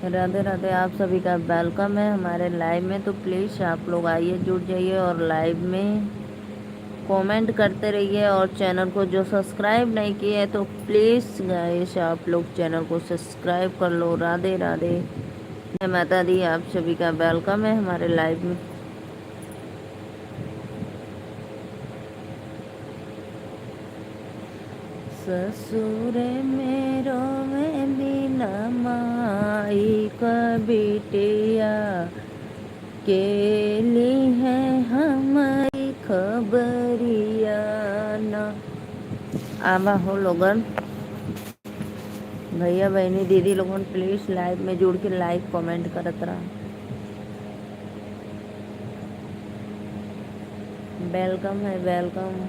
राधे राधे, आप सभी का वेलकम है हमारे लाइव में। तो प्लीज़ आप लोग आइए, जुड़ जाइए और लाइव में कमेंट करते रहिए। और चैनल को जो सब्सक्राइब नहीं किए हैं तो प्लीज़ गाइस आप लोग चैनल को सब्सक्राइब कर लो। राधे राधे, जय माता दी, आप सभी का वेलकम है हमारे लाइव में। ससुर मेरो में बिना माई का बिटिया केली है हमारी खबरिया ना। आवा हो लोगन, भैया बहनी दीदी लोगन प्लीज लाइव में जुड़ के लाइक कमेंट करत रहा। वेलकम है, वेलकम।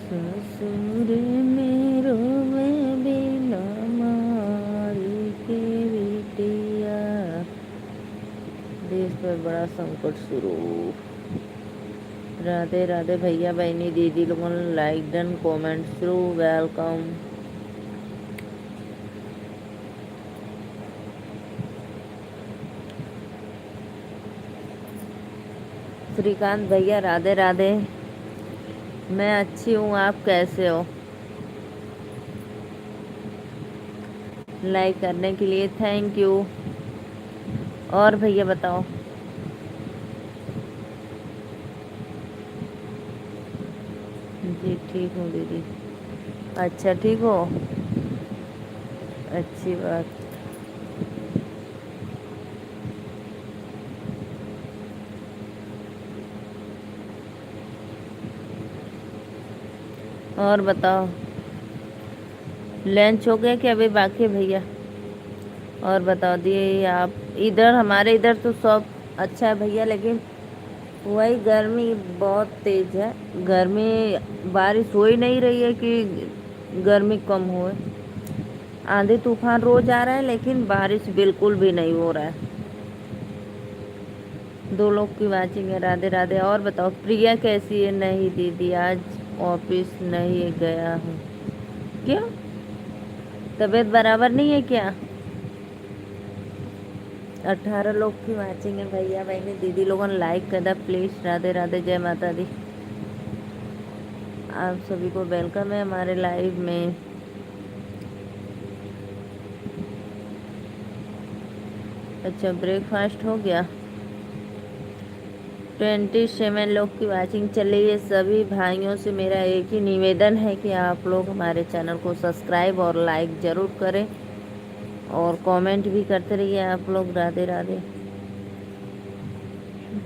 ससुर मेरो में बिना माई के बिटिया, देश पर बड़ा संकट शुरू। राधे राधे भैया बहनी दीदी लोगों ने लाइक डन कमेंट शुरू। वेलकम। श्रीकांत भैया राधे राधे, मैं अच्छी हूँ, आप कैसे हो? लाइक करने के लिए थैंक यू। और भैया बताओ। जी ठीक हूँ दीदी। अच्छा ठीक हो, अच्छी बात। और बताओ, लंच हो गया कि अभी बाकी है भैया? और बताओ दी, आप इधर हमारे इधर तो सब अच्छा है भैया, लेकिन वही गर्मी बहुत तेज है। गर्मी, बारिश हो ही नहीं रही है कि गर्मी कम हो। आंधी तूफान रोज आ रहा है लेकिन बारिश बिल्कुल भी नहीं हो रहा है। दो लोग की वाचिंग है। राधे राधे। और बताओ प्रिया कैसी है? नहीं दीदी आज ऑफिस नहीं गया हूँ। क्यों, तबीयत बराबर नहीं है क्या? 18 लोग की वाचिंग है भैया बहनी दीदी लोगों ने लाइक कर दिया प्लीज। राधे राधे, जय माता दी, आप सभी को वेलकम है हमारे लाइव में। अच्छा ब्रेकफास्ट हो गया। 27 लोग की वाचिंग चल रही है। सभी भाइयों से मेरा एक ही निवेदन है कि आप लोग हमारे चैनल को सब्सक्राइब और लाइक ज़रूर करें और कमेंट भी करते रहिए आप लोग। राधे राधे।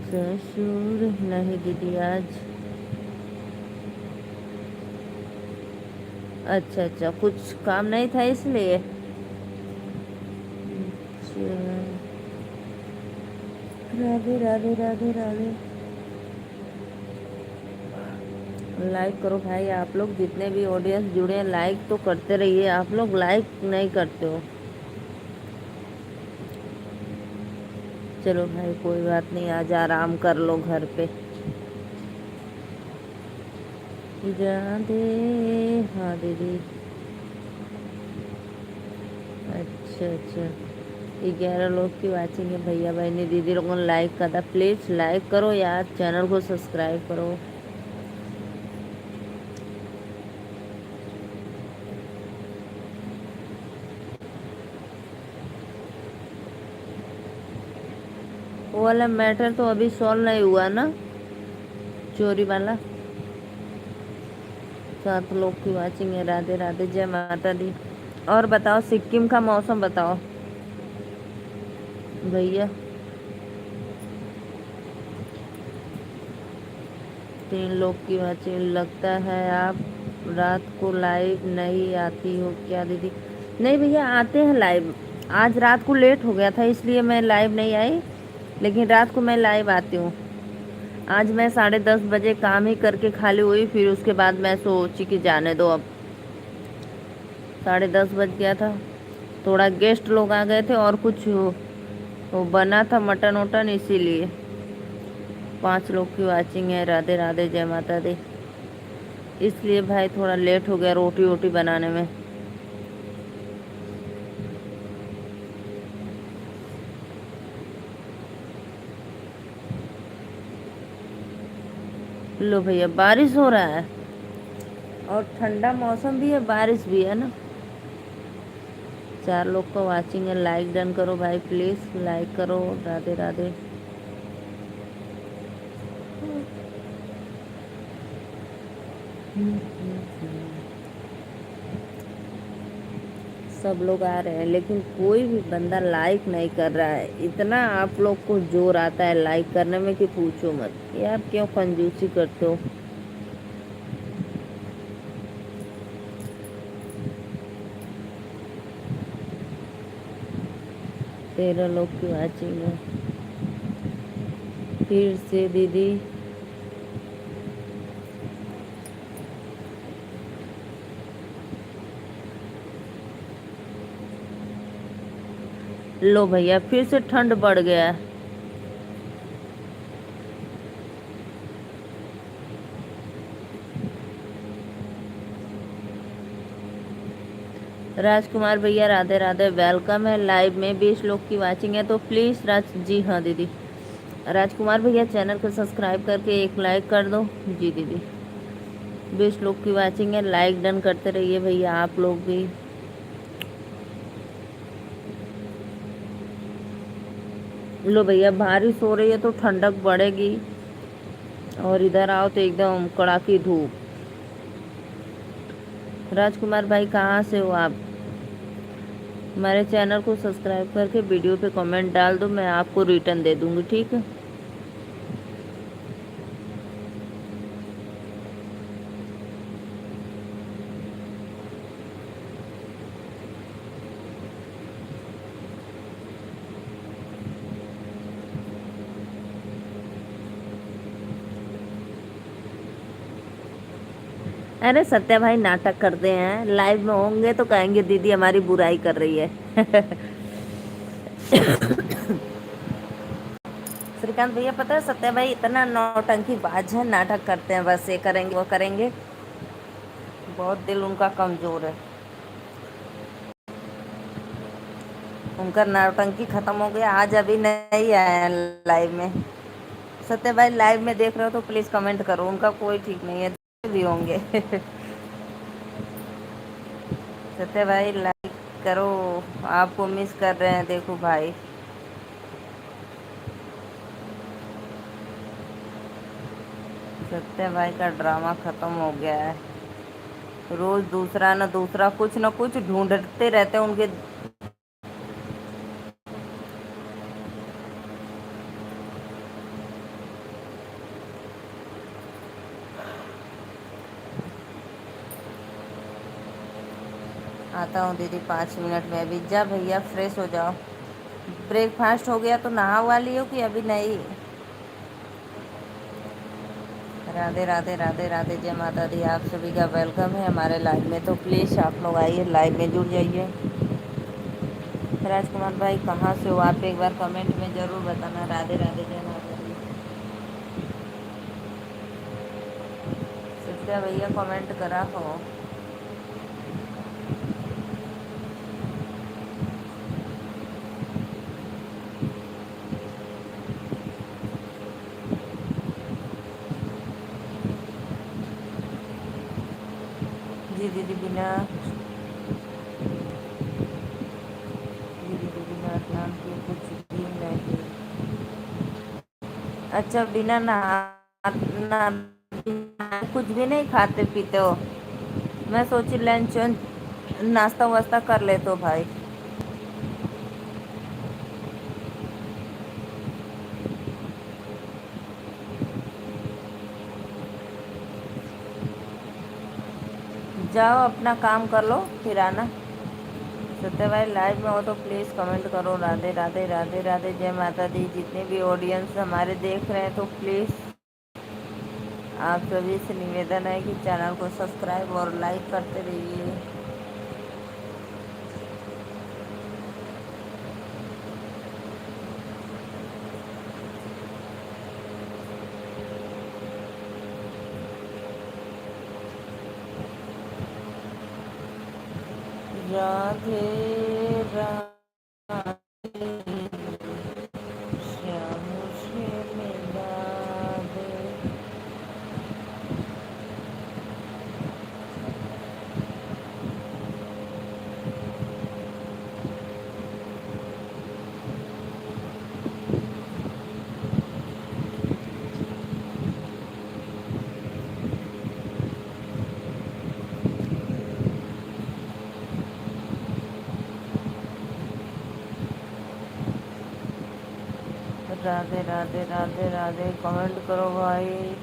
ससुर नहीं दीदी आज। अच्छा अच्छा, कुछ काम नहीं था इसलिए। अच्छा, राधे राधे राधे राधे। लाइक करो भाई, आप लोग जितने भी ऑडियंस जुड़े हैं लाइक तो करते रहिए। आप लोग लाइक नहीं करते हो। चलो भाई कोई बात नहीं, आज आराम कर लो घर पे। राधे, हाँ दीदी। अच्छा अच्छा, 11 लोग की वाचिंग है भैया बहनी दीदी लोगों ने लाइक करा। प्लीज़ लाइक करो यार, चैनल को सब्सक्राइब करो। वो वाला मैटर तो अभी सॉल्व नहीं हुआ ना, चोरी वाला। 7 लोग की वाचिंग है। राधे राधे, जय माता दी। और बताओ सिक्किम का मौसम बताओ भैया। 3 लोग की वाचिंग। लगता है आप रात को लाइव नहीं आती हो क्या दीदी? नहीं भैया आते हैं लाइव। आज रात को लेट हो गया था इसलिए मैं लाइव नहीं आई, लेकिन रात को मैं लाइव आती हूँ। आज मैं 10:30 बजे काम ही करके खाली हुई, फिर उसके बाद मैं सोची कि जाने दो अब। 10:30 बज गया था, थोड़ा गेस्ट लोग आ गए थे और कुछ वो बना था मटन वटन इसीलिए। 5 लोग की वाचिंग है। राधे राधे, जय माता दी। इसलिए भाई थोड़ा लेट हो गया रोटी वोटी बनाने में। लो भैया, बारिश हो रहा है और ठंडा मौसम भी है, बारिश भी है ना। 4 लोग का वाचिंग है। लाइक डन करो भाई, प्लीज लाइक करो। राधे राधे। सब लोग आ रहे हैं लेकिन कोई भी बंदा लाइक नहीं कर रहा है। इतना आप लोग को जोर आता है लाइक करने में कि पूछो मत यार, क्यों कंजूसी करते हो। 13 लोग की वाचिंग है। फिर से दीदी। लो भैया, फिर से ठंड बढ़ गया है। राजकुमार भैया राधे राधे, वेलकम है लाइव में। 20 लोग की वाचिंग है तो प्लीज जी हाँ दीदी। राजकुमार भैया चैनल को सब्सक्राइब करके एक लाइक कर दो। जी दीदी। 20 लोग की वाचिंग है, लाइक डन करते रहिए भैया आप लोग भी। लो भैया, बारिश हो रही है तो ठंडक बढ़ेगी और इधर आओ तो एकदम कड़ाकी धूप। राजकुमार भाई कहाँ से हो आप? हमारे चैनल को सब्सक्राइब करके वीडियो पे कमेंट डाल दो, मैं आपको रिटर्न दे दूंगी, ठीक है। अरे सत्या भाई नाटक करते हैं, लाइव में होंगे तो कहेंगे दीदी हमारी बुराई कर रही है। श्रीकांत भैया पता है सत्या भाई इतना नौटंकी बाज है, नाटक करते हैं, बस ये करेंगे वो करेंगे। बहुत दिल उनका कमजोर है। उनका नौटंकी खत्म हो गया, आज अभी नहीं आया लाइव में। सत्या भाई लाइव में देख रहे हो तो प्लीज कमेंट करो, उनका कोई ठीक नहीं है, भी होंगे। सत्या भाई लाइक करो, आपको मिस कर रहे हैं देखो भाई। सत्या भाई का ड्रामा खत्म हो गया है। रोज दूसरा न दूसरा कुछ न कुछ ढूंढते रहते हैं उनके। आता हूँ दीदी 5 मिनट में, अभी जा भैया फ्रेश हो जाओ। ब्रेकफास्ट हो गया तो नहा वाली हो कि अभी नहीं? राधे राधे राधे राधे, जय माता दी। आप सभी का वेलकम है हमारे लाइव में, तो प्लीज़ आप लोग आइए लाइव में जुड़ जाइए। राजकुमार भाई कहाँ से हो आप, एक बार कमेंट में ज़रूर बताना। राधे राधे, जय माता दी। सत्या भैया कमेंट करा हो। जी दीदी बिना, जी दीदी बिना स्नान किए कुछ भी नहीं। अच्छा, बिना ना कुछ भी नहीं खाते पीते हो? मैं सोची लंच नाश्ता वास्ता कर ले तो भाई। जाओ अपना काम कर लो फिर आना। सत्य भाई लाइव में हो तो प्लीज़ कमेंट करो। राधे राधे राधे राधे, जय माता दी। जितने भी ऑडियंस हमारे देख रहे हैं तो प्लीज़ आप सभी से निवेदन है कि चैनल को सब्सक्राइब और लाइक करते रहिए। राधे राधे श्याम से मिला दे। राधे राधे राधे राधे कमेंट करो भाई।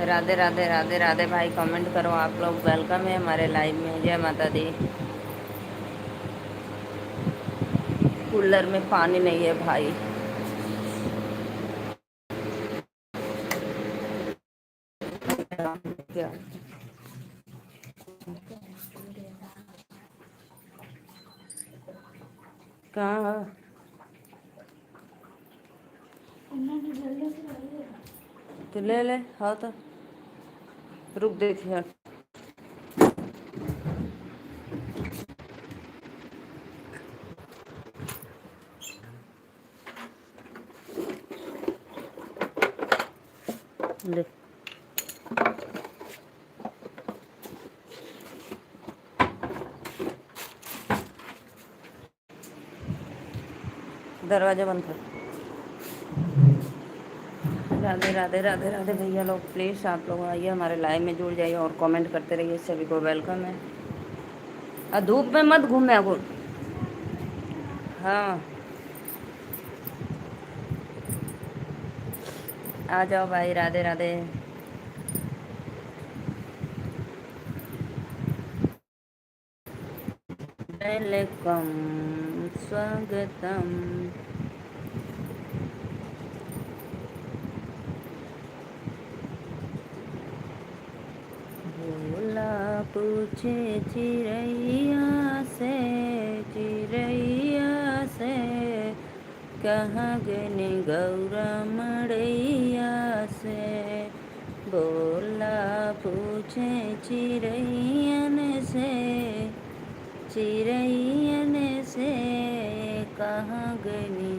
राधे राधे राधे राधे भाई कमेंट करो आप लोग। वेलकम है हमारे लाइव में। जय माता दी। कूलर में पानी नहीं है भाई। क्या कहाँ तो ले ले। हाँ तो रुक देखिए। देख दरवाजा बंद कर। राधे राधे राधे राधे भैया लोग प्लीज़ आप लोग आइए हमारे लाइव में जुड़ जाइए और कमेंट करते रहिए। सभी को वेलकम है। धूप में मत घूमे को। हाँ आ जाओ भाई। राधे राधे। वेलकम स्वागतम। भोला पूछे चिड़ैया से, चिड़ैया से कहाँ गने गौरा मड़ैया से। भोला पूछे चिड़ैयन से, चिड़ैयन से कहाँ गनी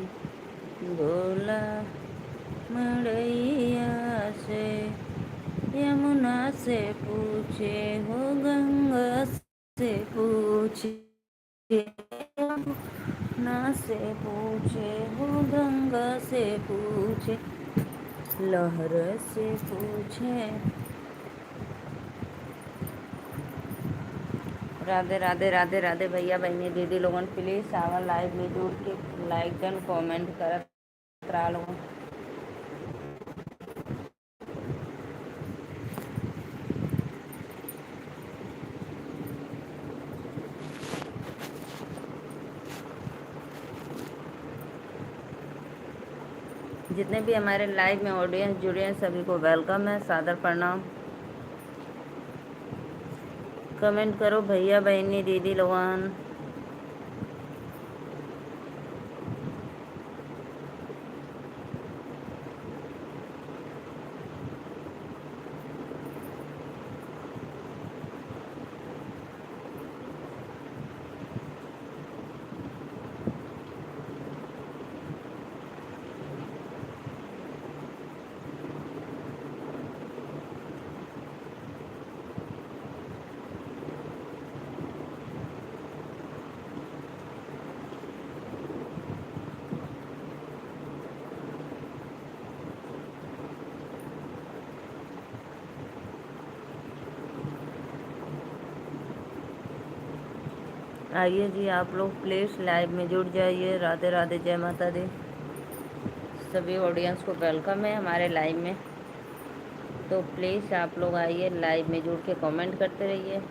भोला मड़ैया से। यमुना से पूछे हो, गंगा से पूछे, यमुना से पूछे हो, गंगा से पूछे, लहर से पूछे। राधे राधे राधे राधे भैया बहनी दीदी लोगन प्लीज़ आवा लाइव में जुड़ के लाइक एंड कमेंट करत रहा लोगन। जितने भी हमारे लाइव में ऑडियंस जुड़े हैं सभी को वेलकम है, सादर प्रणाम। कमेंट करो भैया बहनी दीदी लोगन। आइए जी आप लोग प्लीज़ लाइव में जुड़ जाइए। राधे राधे जय माता दी। सभी ऑडियंस को वेलकम है हमारे लाइव में। तो प्लीज़ आप लोग आइए लाइव में जुड़ के कमेंट करते रहिए।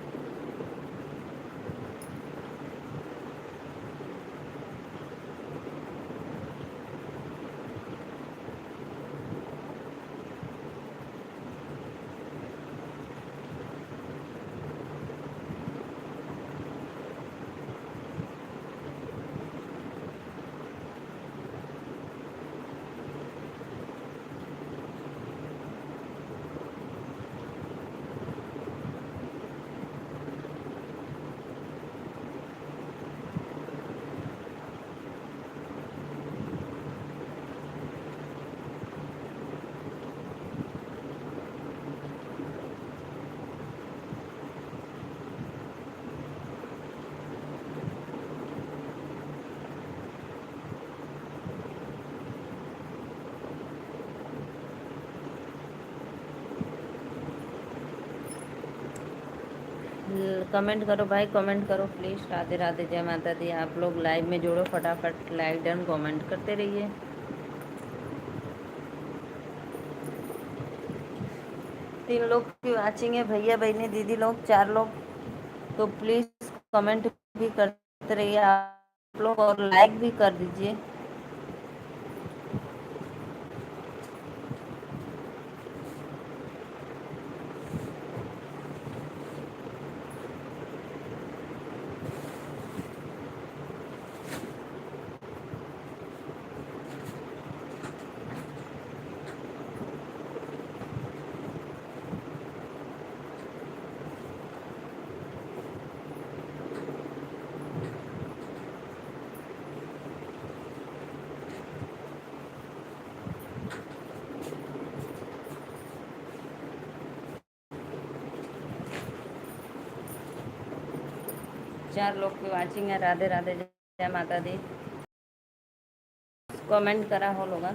कमेंट करो भाई, कमेंट करो प्लीज़। राधे राधे, जय माता दी। आप लोग लाइव में जोड़ो फटाफट, लाइक डन कमेंट करते रहिए। 3 लोग की वाचिंग है भैया बहनी दीदी लोग, 4 लोग, तो प्लीज़ कमेंट भी करते रहिए आप लोग और लाइक भी कर दीजिए। चार लोग की वाचिंग है। राधे राधे, जय माता दी। कमेंट करा हो लोग।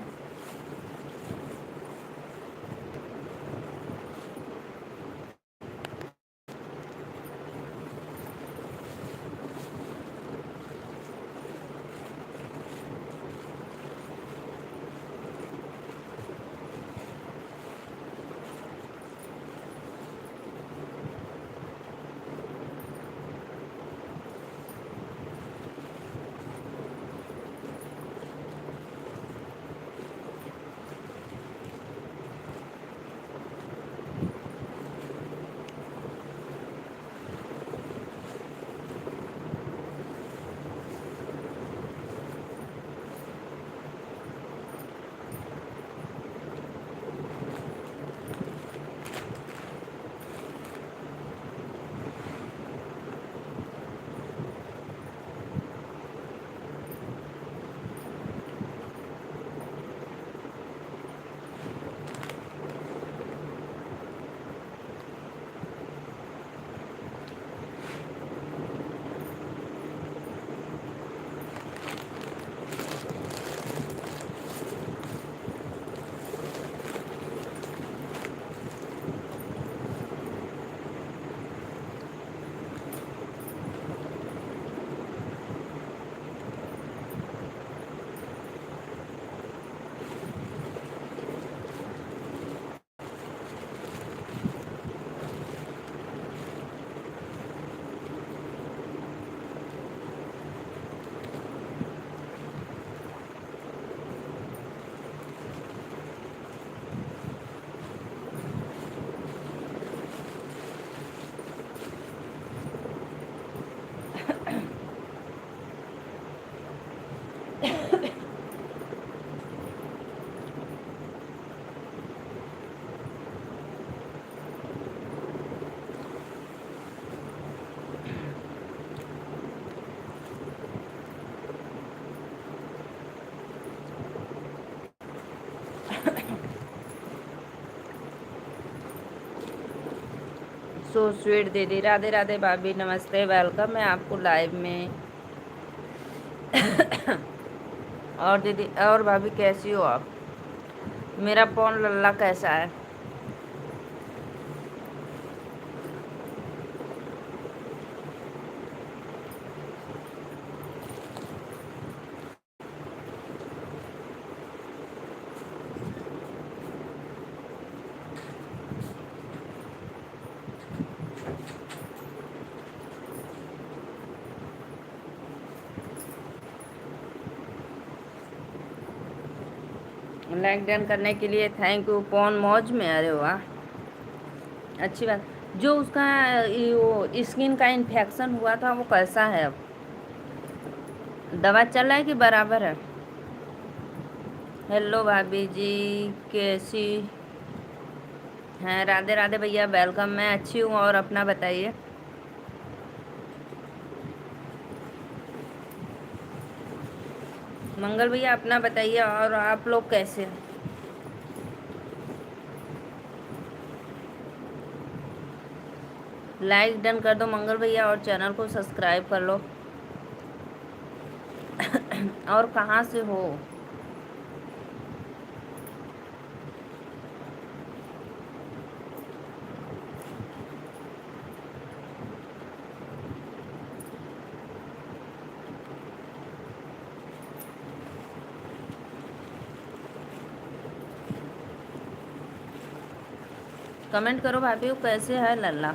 'सो स्वीट' दीदी। राधे राधे भाभी, नमस्ते, वेलकम है आपको लाइव में। और दीदी और भाभी कैसी हो आप? मेरा पौन लल्ला कैसा है? लाइक डन करने के लिए थैंक यू। पौन मौज में? अरे वाह, अच्छी बात। जो उसका वो स्किन का इन्फेक्शन हुआ था वो कैसा है अब? दवा चल रहा है कि बराबर है? हेलो भाभी जी, कैसी हैं? राधे राधे भैया, वेलकम। मैं अच्छी हूँ, और अपना बताइए। मंगल भैया अपना बताइए, और आप लोग कैसे हैं? लाइक डन कर दो मंगल भैया, और चैनल को सब्सक्राइब कर लो। और कहाँ से हो? कमेंट करो भाभी, वो कैसे है लल्ला,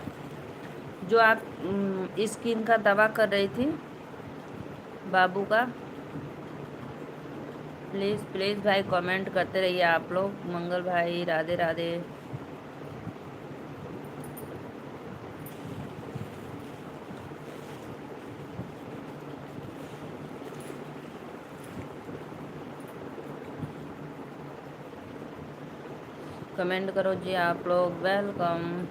जो आप स्किन का दवा कर रही थी बाबू का। प्लीज़ प्लीज़ भाई कमेंट करते रहिए आप लोग। मंगल भाई राधे राधे। कमेंट करो जी आप लोग, वेलकम।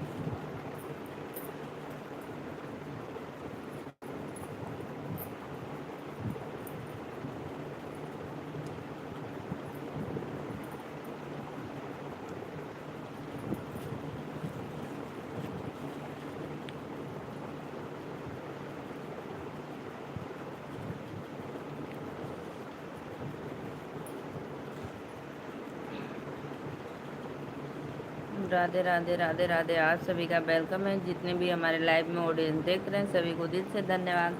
राधे राधे राधे राधे। आप सभी का वेलकम है, जितने भी हमारे लाइव में ऑडियंस देख रहे हैं सभी को दिल से धन्यवाद।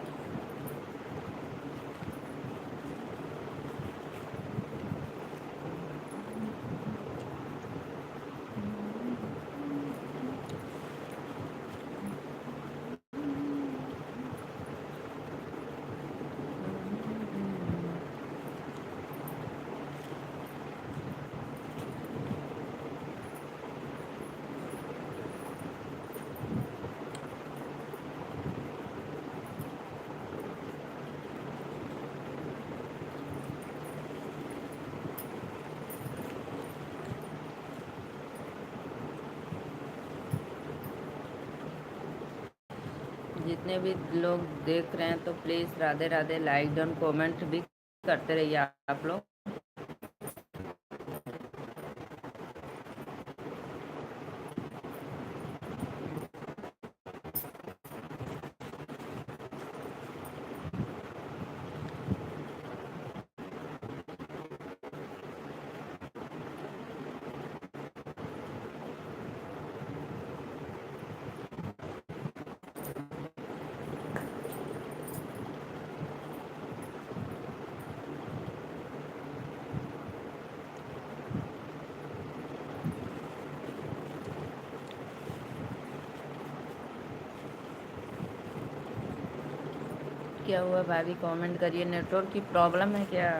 जितने भी लोग देख रहे हैं तो please Radhe Radhe, like done comment भी करते रहिए आप लोग। क्या हुआ भाभी, कमेंट करिए। नेटवर्क की प्रॉब्लम है क्या?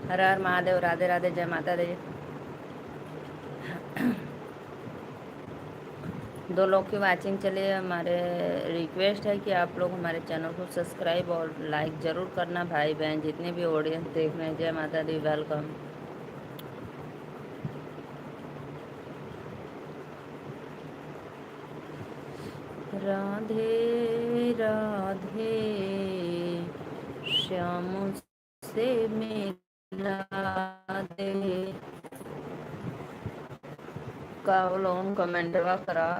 हर हर महादेव, राधे राधे, जय माता दी। 2 लोग की वाचिंग चलिए। हमारे रिक्वेस्ट है कि आप लोग हमारे चैनल को सब्सक्राइब और लाइक ज़रूर करना भाई बहन, जितने भी ऑडियंस देख रहे हैं। जय माता दी, वेलकम। राधे राधे श्याम से मिला दे, कावलोन कमेंट करा।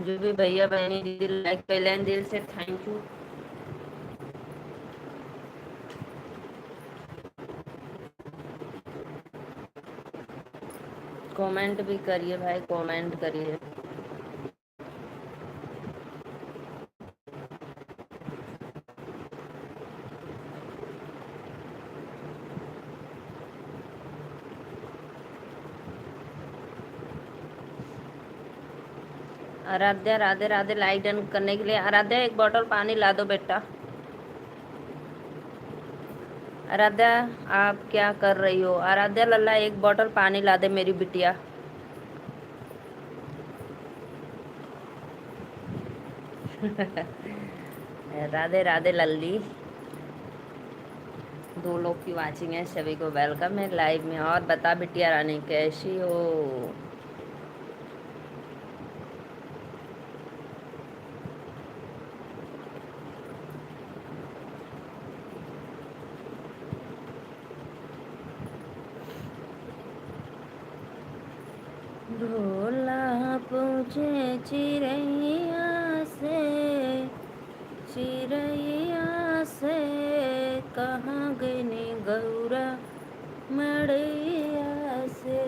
जो भी भैया बहनी दीदी लाइक कैलन दिल से थैंक यू। कमेंट भी करिए भाई, कमेंट करिए। आराध्या राधे राधे, लाइक डन करने के लिए। आराध्या एक बोतल पानी ला दो बेटा। आराध्या आप क्या कर रही हो? आराध्या लल्ला एक बोतल पानी ला दे मेरी बिटिया। राधे राधे लल्ली। दो लोग की वाचिंग है, सभी को वेलकम है लाइव में। और बता बिटिया रानी कैसी हो? ढोला पूछे चिड़ैया से, चिड़ैया से कहाँ गई गौरा मड़ैया से।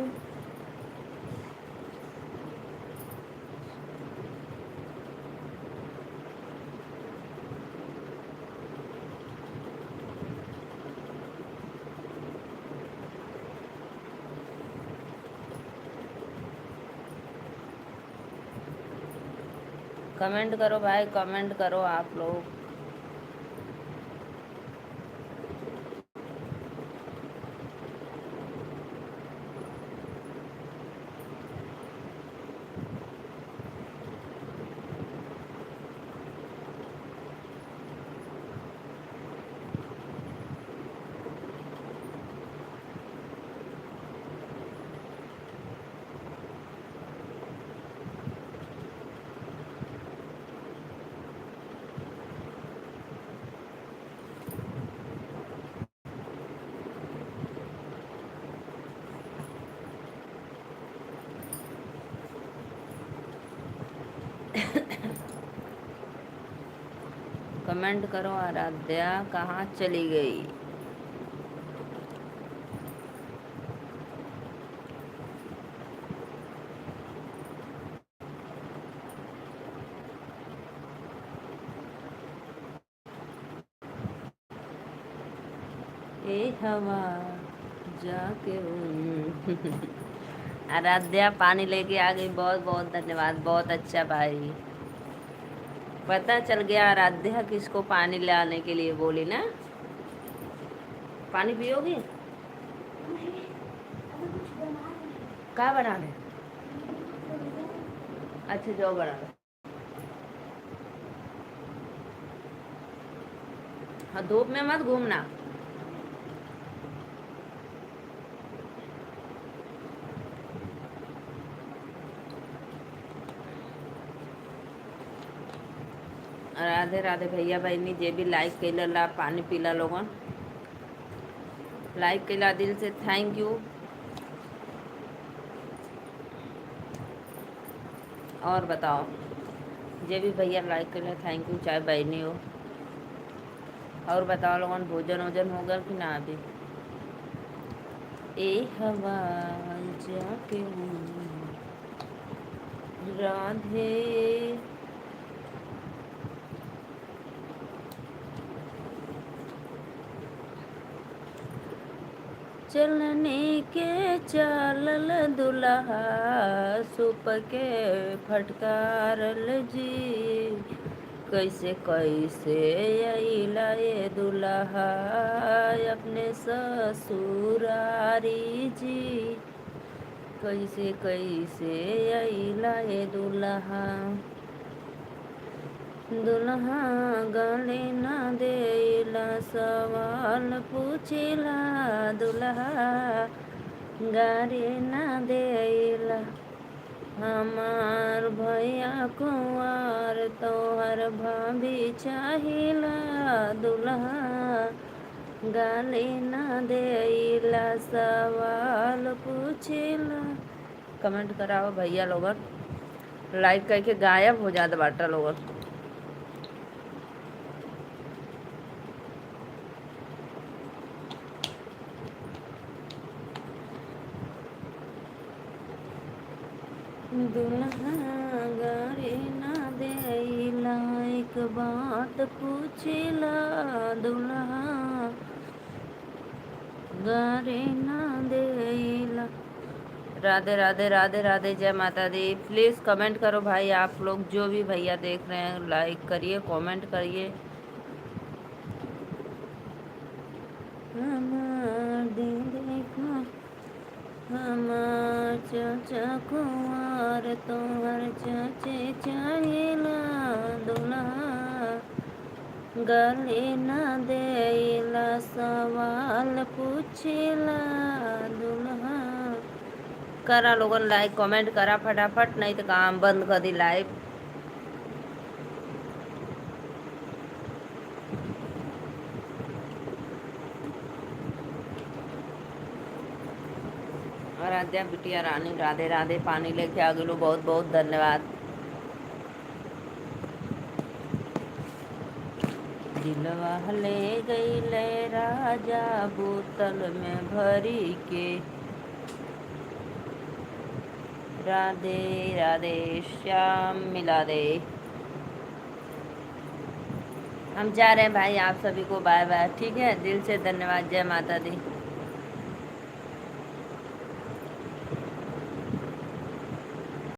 कमेंट करो भाई, कमेंट करो आप लोग। कमेंट करो। आराध्या कहाँ चली गई? ए हवा जाके आराध्या पानी लेके आ गई, बहुत बहुत धन्यवाद, बहुत अच्छा भाई। पता चल गया आराध्या किसको पानी लाने के लिए बोली ना। पानी पियोगी? क्या बना रहे? अच्छा जाओ बना लो। हाँ धूप में मत घूमना। राधे राधे भैया बहनी जे भी लाइक कैला ला पानी पीला लोगन, लाइक कैला दिल से थैंक यू। और बताओ, जे भी भैया लाइक कैला थैंक यू, चाहे बहनी हो। और बताओ लोगन, भोजन वोजन होगा कि ना अभी? ए हवा जाके राधे। चलने के चालल दुल्हा, सुप के फटकारल जी। कैसे कैसे अइला ये दुल्हा अपने ससुरारी जी। कैसे कैसे अइला ये दुल्हा। दुल्हा गाली ना देला, सवाल पूछिला दुल्हा गाली ना देला। हमार भैया कुंवर तोहर भाभी चाहिला, दुल्हा गाली ना देला सवाल पूछिला। कमेंट कराओ भैया लोगन। लाइक करके गायब हो जाता बाटा लोग। दुल्हा गारे ना देला, एक बात पूछेला, दुल्हा गारे ना देला। राधे राधे राधे राधे, जय माता दी। प्लीज़ कमेंट करो भाई, आप लोग जो भी भैया देख रहे हैं लाइक करिए, कमेंट करिए। हमार दिन देखा, हमार चाचा कुंवर, तोहर चाचे चाहेला, दुल्हा गले ना देला, सवाल पूछेला, दुल्हा। करा लोगन लाइक कमेंट करा फटाफट, नहीं तो काम बंद कर दी लाइव। आराध्या बिटिया रानी राधे राधे, पानी लेके आ गेलो, बहुत बहुत धन्यवाद। दिलवा ले गईले राजा बोतल में भरी के, राधे राधे श्याम मिला दे। हम जा रहे हैं भाई, आप सभी को बाय बाय, ठीक है, दिल से धन्यवाद, जय माता दी।